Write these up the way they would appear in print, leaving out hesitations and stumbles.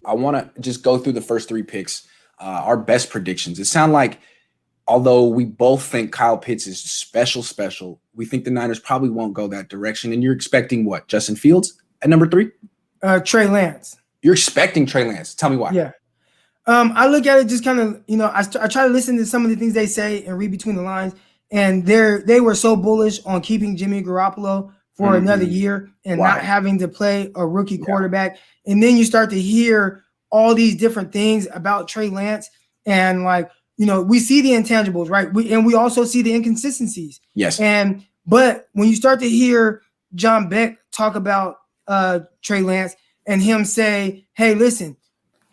I want to just go through the first three picks, our best predictions. It sounds like, although we both think Kyle Pitts is special, we think the Niners probably won't go that direction. And you're expecting what? Justin Fields at number 3? Trey Lance. You're expecting Trey Lance. Tell me why. Yeah. I look at it just kind of, I try to listen to some of the things they say and read between the lines. And they were so bullish on keeping Jimmy Garoppolo for another year and not having to play a rookie quarterback. And then you start to hear all these different things about Trey Lance. And we see the intangibles, right? We also see the inconsistencies. Yes. But when you start to hear John Beck talk about Trey Lance and him say, hey, listen,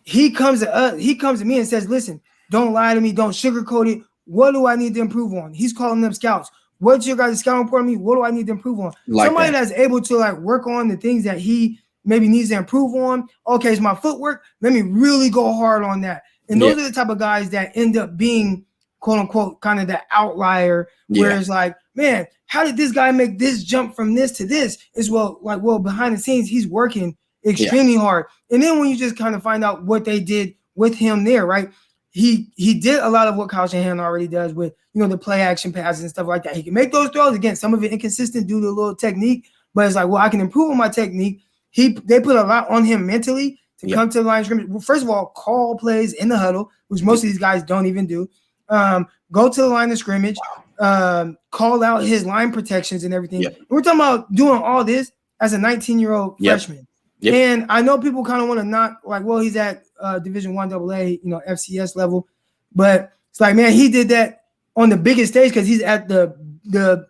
he comes to me and says, listen, don't lie to me. Don't sugarcoat it. What do I need to improve on? He's calling them scouts. What's your guys' scouting report on me? What do I need to improve on? Somebody that's able to work on the things that he maybe needs to improve on. Okay, it's my footwork. Let me really go hard on that. And those are the type of guys that end up being, quote unquote, kind of the outlier, where it's like, man, how did this guy make this jump from this to this? It's well, behind the scenes, he's working extremely hard. And then when you just kind of find out what they did with him there, right? He did a lot of what Kyle Shanahan already does with, the play action passes and stuff like that. He can make those throws. Again, some of it inconsistent due to a little technique, but it's like, well, I can improve on my technique. They put a lot on him mentally to come to the line of scrimmage. Well, first of all, call plays in the huddle, which most of these guys don't even do. Go to the line of scrimmage, call out his line protections and everything. We're talking about doing all this as a 19-year-old freshman. And I know people kind of want to knock, well, he's at Division I AA, FCS level. But it's like, man, he did that on the biggest stage because he's at the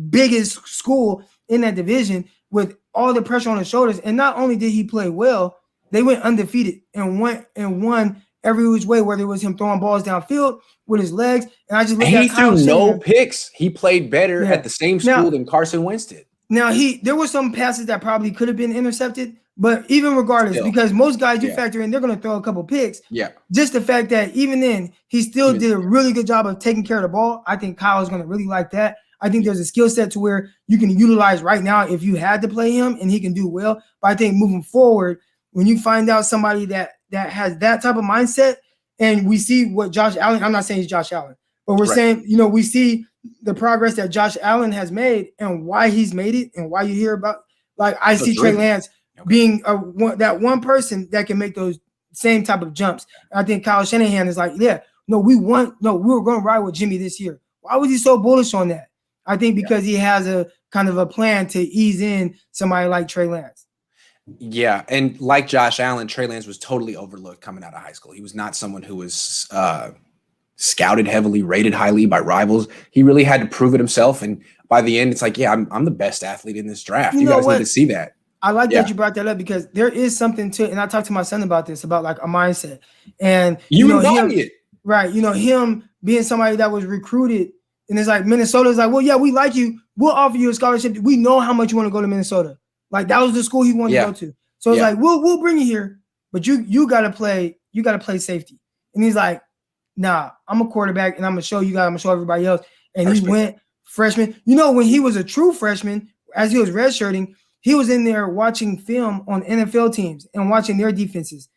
biggest school in that division with all the pressure on his shoulders. And not only did he play well, they went undefeated and won every which way, whether it was him throwing balls downfield with his legs. And I just look at Kyle threw no picks. He played better at the same school than Carson Wentz did. Now, there were some passes that probably could have been intercepted, but even regardless, because most guys you factor in, they're going to throw a couple picks. Yeah. Just the fact that even then, he still did a really good job of taking care of the ball. I think Kyle is going to really like that. I think there's a skill set to where you can utilize right now if you had to play him and he can do well. But I think moving forward, when you find out somebody that has that type of mindset, and we see what Josh Allen, I'm not saying he's Josh Allen, but we're saying, we see the progress that Josh Allen has made and why he's made it and why you hear about, I see Trey Lance being that one person that can make those same type of jumps. And I think Kyle Shanahan is like, we were going to ride with Jimmy this year. Why was he so bullish on that? I think because he has a kind of a plan to ease in somebody like Trey Lance. Yeah, and like Josh Allen, Trey Lance was totally overlooked coming out of high school. He was not someone who was scouted heavily, rated highly by rivals. He really had to prove it himself, and by the end, it's like, I'm the best athlete in this draft. You guys need to see that. I like that you brought that up because there is something to it, and I talked to my son about this, about a mindset. And him, right? Him being somebody that was recruited, and it's like Minnesota's like, well, yeah, we like you. We'll offer you a scholarship. We know how much you want to go to Minnesota. That was the school he wanted to go to. So it's like, we'll bring you here, but you gotta play safety. And he's like, nah, I'm a quarterback, and I'm gonna show you guys, I'm gonna show everybody else. And he went freshman. When he was a true freshman, as he was redshirting, he was in there watching film on NFL teams and watching their defenses.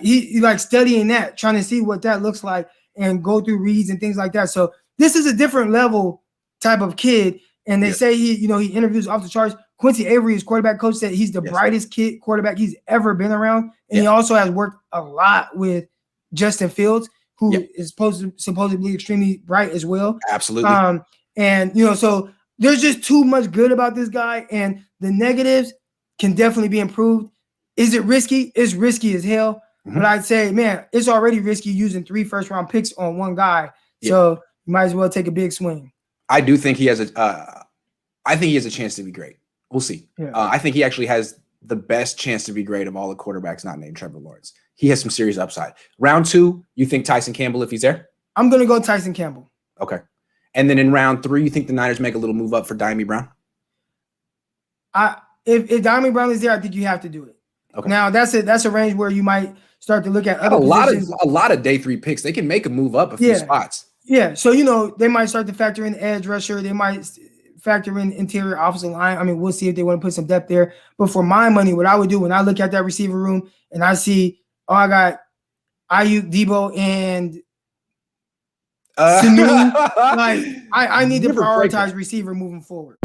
He studying that, trying to see what that looks like and go through reads and things like that. So this is a different level type of kid. And they say he interviews off the charts. Quincy Avery, his quarterback coach, said he's the brightest kid quarterback he's ever been around. And he also has worked a lot with Justin Fields, who is supposedly extremely bright as well. Absolutely. So there's just too much good about this guy, and the negatives can definitely be improved. Is it risky? It's risky as hell. But I'd say, man, it's already risky using 3 first-round picks on one guy. So you might as well take a big swing. I do think he has a chance to be great. We'll see. I think he actually has the best chance to be great of all the quarterbacks not named Trevor Lawrence. He has some serious upside. Round 2, you think Tyson Campbell if he's there? I'm going to go Tyson Campbell. Okay. And then in round 3, you think the Niners make a little move up for Diami Brown? If Diami Brown is there, I think you have to do it. Okay. Now that's a range where you might start to look at other positions. A lot of day 3 picks. They can make a move up a few spots. Yeah. So they might start to factor in edge rusher. They might factor in interior offensive line. I mean, we'll see if they want to put some depth there. But for my money, what I would do when I look at that receiver room and I see oh, I got Ayuk, Debo, and Sanu. Like, I need to prioritize receiver moving forward.